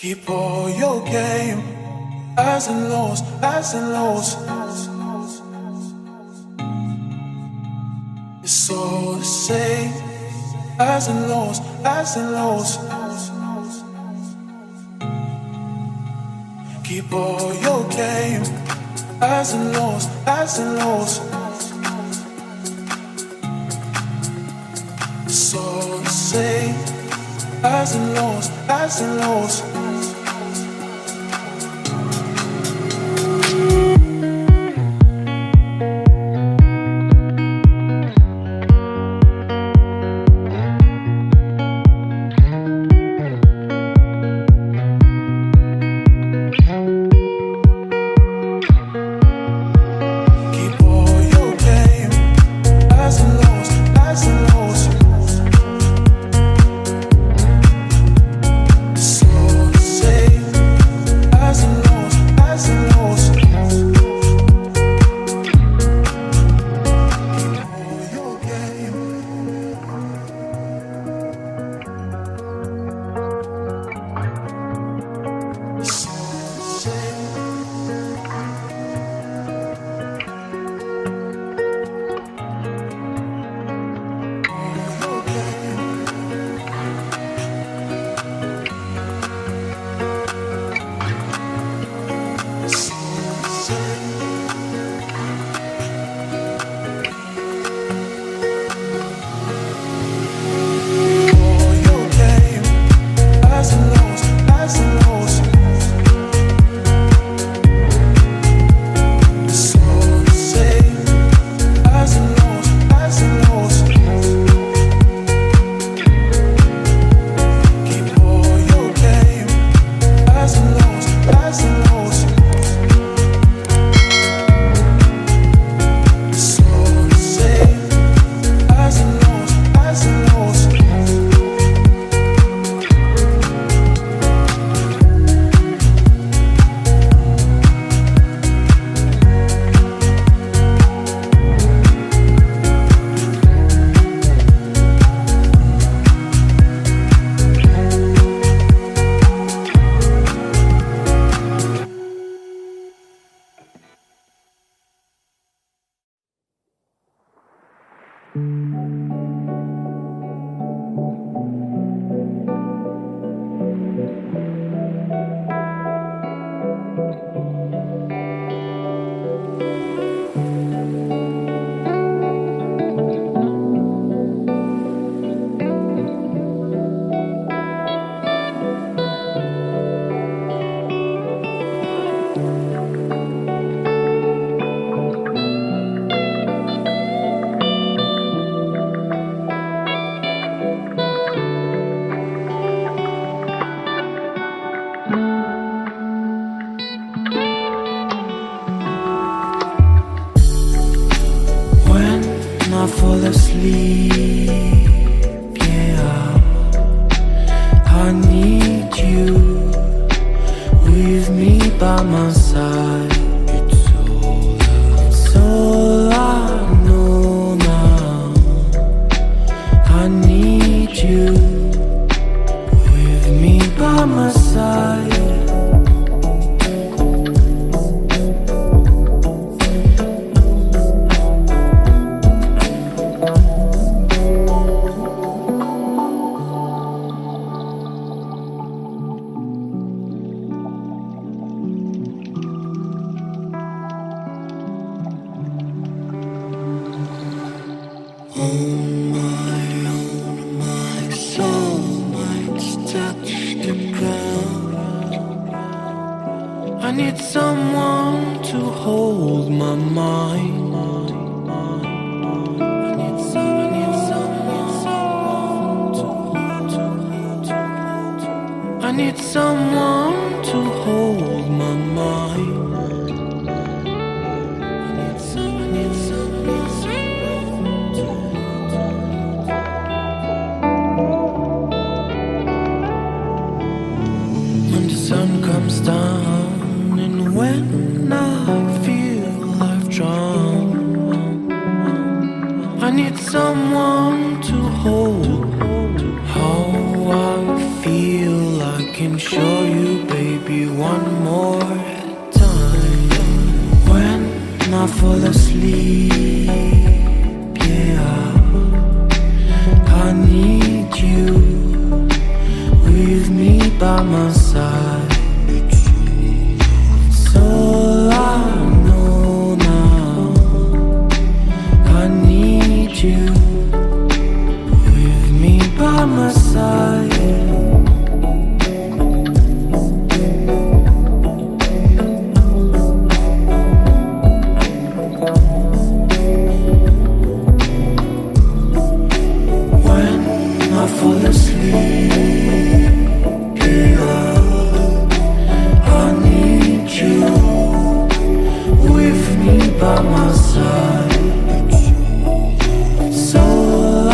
Keep all your game, highs and lows, highs and lows. It's all the same, highs and lows, highs and lows. Keep all your game, highs and lows, highs and lows. It's all the same, highs and lows, highs and lows. I need someone to hold. How I feel I can show you, baby, one more time. When I fall asleep, yeah, I need you with me by my side. It's all I know now. I need you with me by my side. Fall asleep, yeah, I need you with me by my side. So I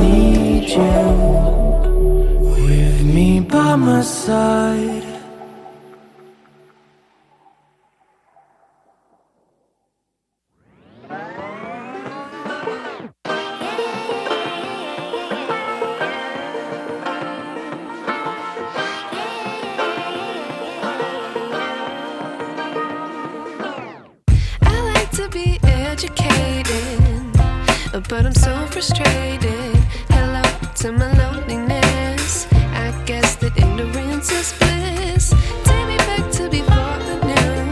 need you with me by my side. But I'm so frustrated. Hello to my loneliness. I guess that ignorance is bliss. Take me back to before I knew.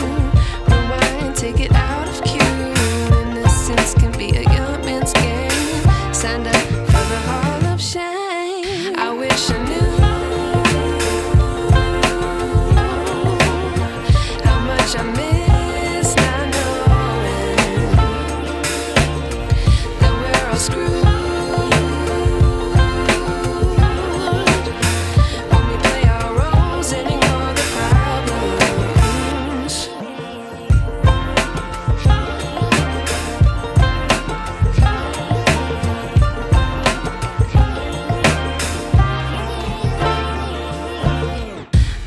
Rewind, take it out of cue. Innocence can be a young man's game. Signed up for the hall of shame. I wish I knew how much I miss not knowing that we're all screwed. When we play our roles and ignore the problems.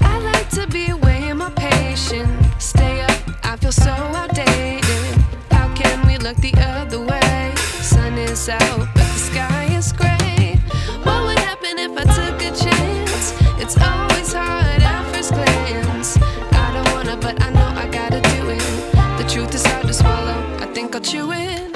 I like to be away in my patience. Stay up, I feel so outdated. How can we look the other way? Sun is out, but the sky is gray. What would happen if I took a chance? It's always hard at first glance. I don't wanna, but I know I gotta do it. The truth is hard to swallow, I think I'll chew it.